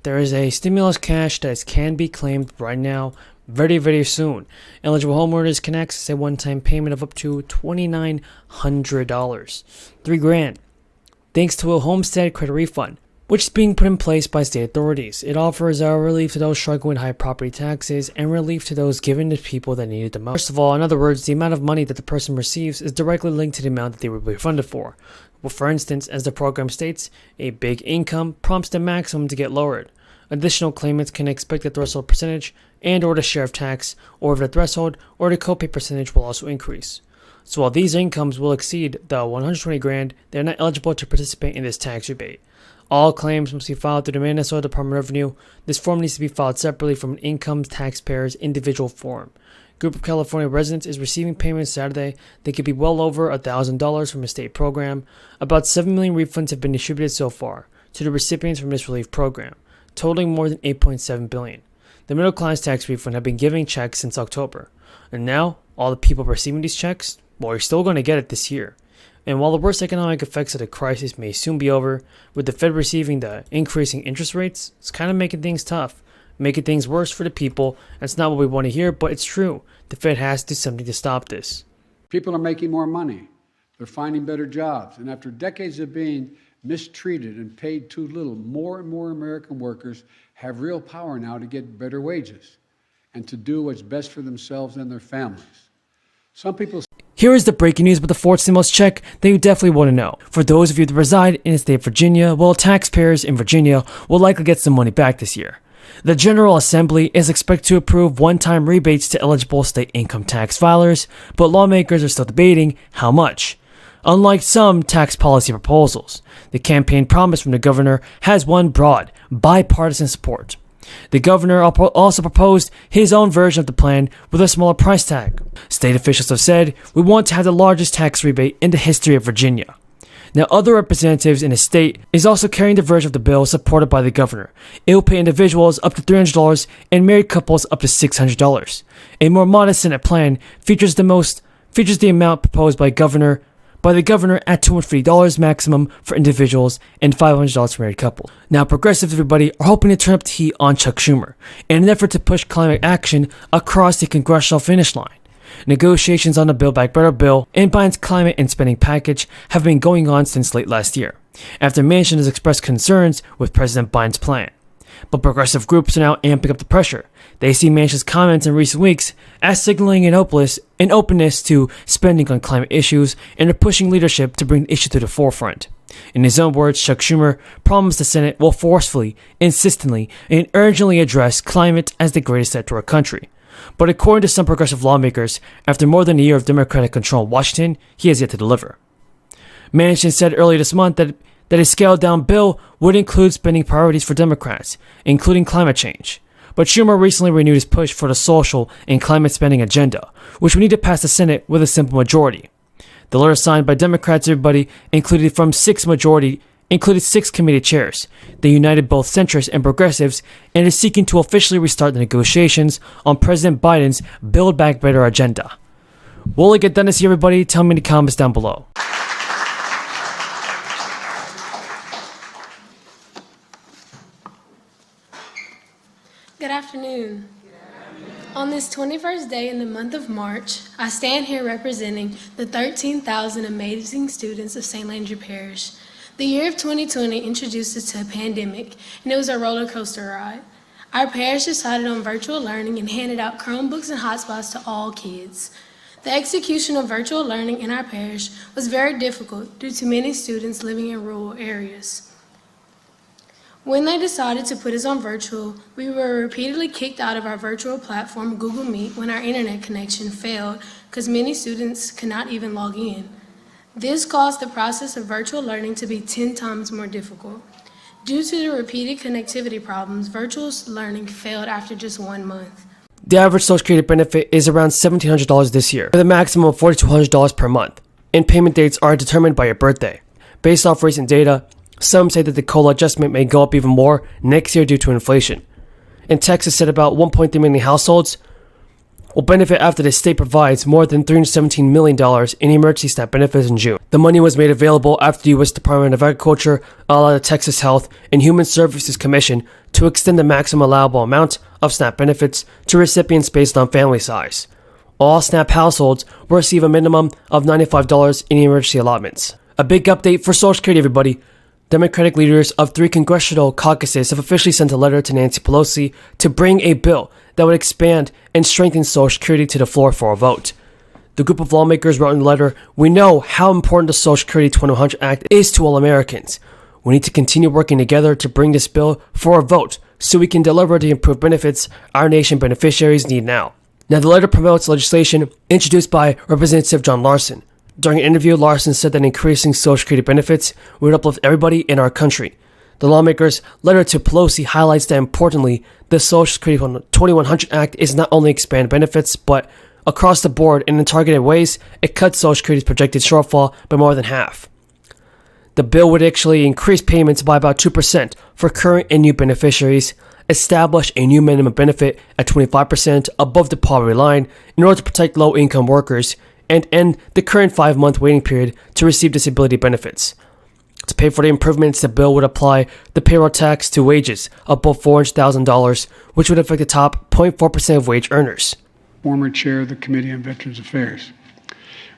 there is a stimulus cash that can be claimed right now very soon. Eligible homeowners can access a one-time payment of up to $2,900, $3,000, thanks to a homestead credit refund, which is being put in place by state authorities. It offers relief to those struggling with high property taxes and relief to those given to people that need it the most. First of all, in other words, the amount of money that the person receives is directly linked to the amount that they will be refunded for. Well, for instance, as the program states, a big income prompts the maximum to get lowered. Additional claimants can expect the threshold percentage and or the share of tax over the threshold or the copay percentage will also increase. So while these incomes will exceed the $120,000, they are not eligible to participate in this tax rebate. All claims must be filed through the Minnesota Department of Revenue. This form needs to be filed separately from an income taxpayer's individual form. Group of California residents is receiving payments Saturday. They could be well over $1,000 from a state program. About 7 million refunds have been distributed so far to the recipients from this relief program, totaling more than $8.7 billion. The middle class tax refund have been giving checks since October. And now, all the people receiving these checks, well, you're still going to get it this year. And while the worst economic effects of the crisis may soon be over, with the Fed receiving the increasing interest rates, it's kind of making things tough, making things worse for the people. That's not what we want to hear, but it's true. The Fed has to do something to stop this. People are making more money. They're finding better jobs. And after decades of being mistreated and paid too little, more and more American workers have real power now to get better wages and to do what's best for themselves and their families. Some people... Here is the breaking news about the fourth stimulus check that you definitely want to know. For those of you that reside in the state of Virginia, well, taxpayers in Virginia will likely get some money back this year. The General Assembly is expected to approve one-time rebates to eligible state income tax filers, but lawmakers are still debating how much. Unlike some tax policy proposals, the campaign promise from the governor has won broad, bipartisan support. The governor also proposed his own version of the plan with a smaller price tag. State officials have said, "We want to have the largest tax rebate in the history of Virginia." Now, other representatives in the state is also carrying the version of the bill supported by the governor. It will pay individuals up to $300 and married couples up to $600. A more modest Senate plan features the amount proposed by the governor at $250 maximum for individuals and $500 for married couples. Now, progressives, everybody, are hoping to turn up the heat on Chuck Schumer in an effort to push climate action across the congressional finish line. Negotiations on the Build Back Better bill and Biden's climate and spending package have been going on since late last year, after Manchin has expressed concerns with President Biden's plan. But progressive groups are now amping up the pressure. They see Manchin's comments in recent weeks as signaling an openness to spending on climate issues and are pushing leadership to bring the issue to the forefront. In his own words, Chuck Schumer promised the Senate will forcefully, insistently, and urgently address climate as the greatest threat to our country. But according to some progressive lawmakers, after more than a year of Democratic control in Washington, he has yet to deliver. Manchin said earlier this month that a scaled-down bill would include spending priorities for Democrats, including climate change. But Schumer recently renewed his push for the social and climate spending agenda, which would need to pass the Senate with a simple majority. The letter signed by Democrats, everybody, included 6 committee chairs. They united both centrists and progressives and is seeking to officially restart the negotiations on President Biden's Build Back Better agenda. Will it get done this year, everybody? Tell me in the comments down below. Good afternoon. On this 21st day in the month of March, I stand here representing the 13,000 amazing students of St. Landry Parish. The year of 2020 introduced us to a pandemic, and it was a roller coaster ride. Our parish decided on virtual learning and handed out Chromebooks and hotspots to all kids. The execution of virtual learning in our parish was very difficult due to many students living in rural areas. When they decided to put us on virtual, we were repeatedly kicked out of our virtual platform, Google Meet, when our internet connection failed because many students could not even log in. This caused the process of virtual learning to be 10 times more difficult. Due to the repeated connectivity problems, virtual learning failed after just 1 month. The average Social Security benefit is around $1,700 this year, with a maximum of $4,200 per month, and payment dates are determined by your birthday. Based off recent data, some say that the COLA adjustment may go up even more next year due to inflation. In Texas, said about 1.3 million households will benefit after the state provides more than $317 million in emergency SNAP benefits in June. The money was made available after the U.S. Department of Agriculture allowed the Texas Health and Human Services Commission to extend the maximum allowable amount of SNAP benefits to recipients based on family size. All SNAP households will receive a minimum of $95 in emergency allotments. A big update for Social Security, everybody. Democratic leaders of 3 congressional caucuses have officially sent a letter to Nancy Pelosi to bring a bill that would expand and strengthen Social Security to the floor for a vote. The group of lawmakers wrote in the letter, "We know how important the Social Security 2100 Act is to all Americans. We need to continue working together to bring this bill for a vote so we can deliver the improved benefits our nation beneficiaries need now." Now, the letter promotes legislation introduced by Representative John Larson. During an interview, Larson said that increasing Social Security benefits would uplift everybody in our country. The lawmakers' letter to Pelosi highlights that importantly, the Social Security 2100 Act is not only expand benefits, but across the board and in targeted ways, it cuts Social Security's projected shortfall by more than half. The bill would actually increase payments by about 2% for current and new beneficiaries, establish a new minimum benefit at 25% above the poverty line in order to protect low-income workers, and end the current 5-month waiting period to receive disability benefits. To pay for the improvements, the bill would apply the payroll tax to wages above $400,000, which would affect the top 0.4% of wage earners. Former chair of the Committee on Veterans Affairs.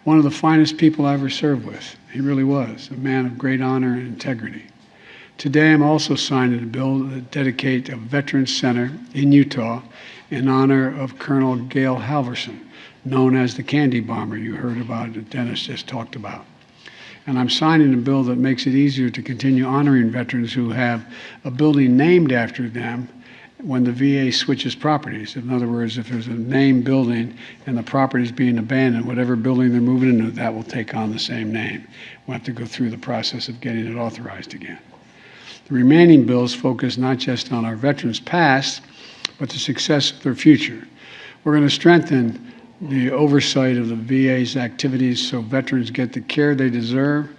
One of the finest people I ever served with. He really was, a man of great honor and integrity. Today I'm also signing a bill to dedicate a Veterans Center in Utah in honor of Colonel Gail Halverson, known as the Candy Bomber you heard about that Dennis just talked about. And I'm signing a bill that makes it easier to continue honoring veterans who have a building named after them when the VA switches properties. In other words, if there's a named building and the property is being abandoned, whatever building they're moving into, that will take on the same name. We'll have to go through the process of getting it authorized again. The remaining bills focus not just on our veterans' past, but the success of their future. We're going to strengthen the oversight of the VA's activities so veterans get the care they deserve,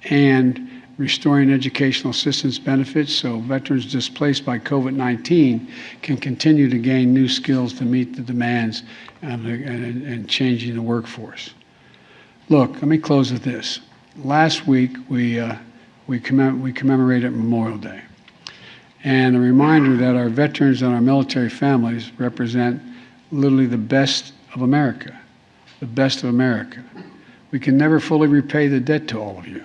and restoring educational assistance benefits so veterans displaced by COVID-19 can continue to gain new skills to meet the demands and changing the workforce. Look, let me close with this. Last week we commemorated Memorial Day, and a reminder that our veterans and our military families represent literally the best of America, the best of America. We can never fully repay the debt to all of you,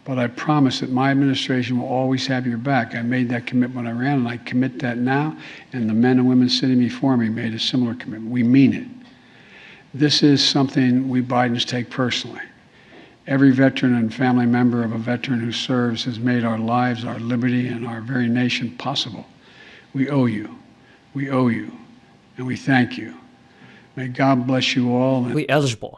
but I promise that my administration will always have your back. I made that commitment when I ran, and I commit that now, and the men and women sitting before me made a similar commitment. We mean it. This is something we Bidens take personally. Every veteran and family member of a veteran who serves has made our lives, our liberty, and our very nation possible. We owe you, and we thank you. May God bless you all. Eligible.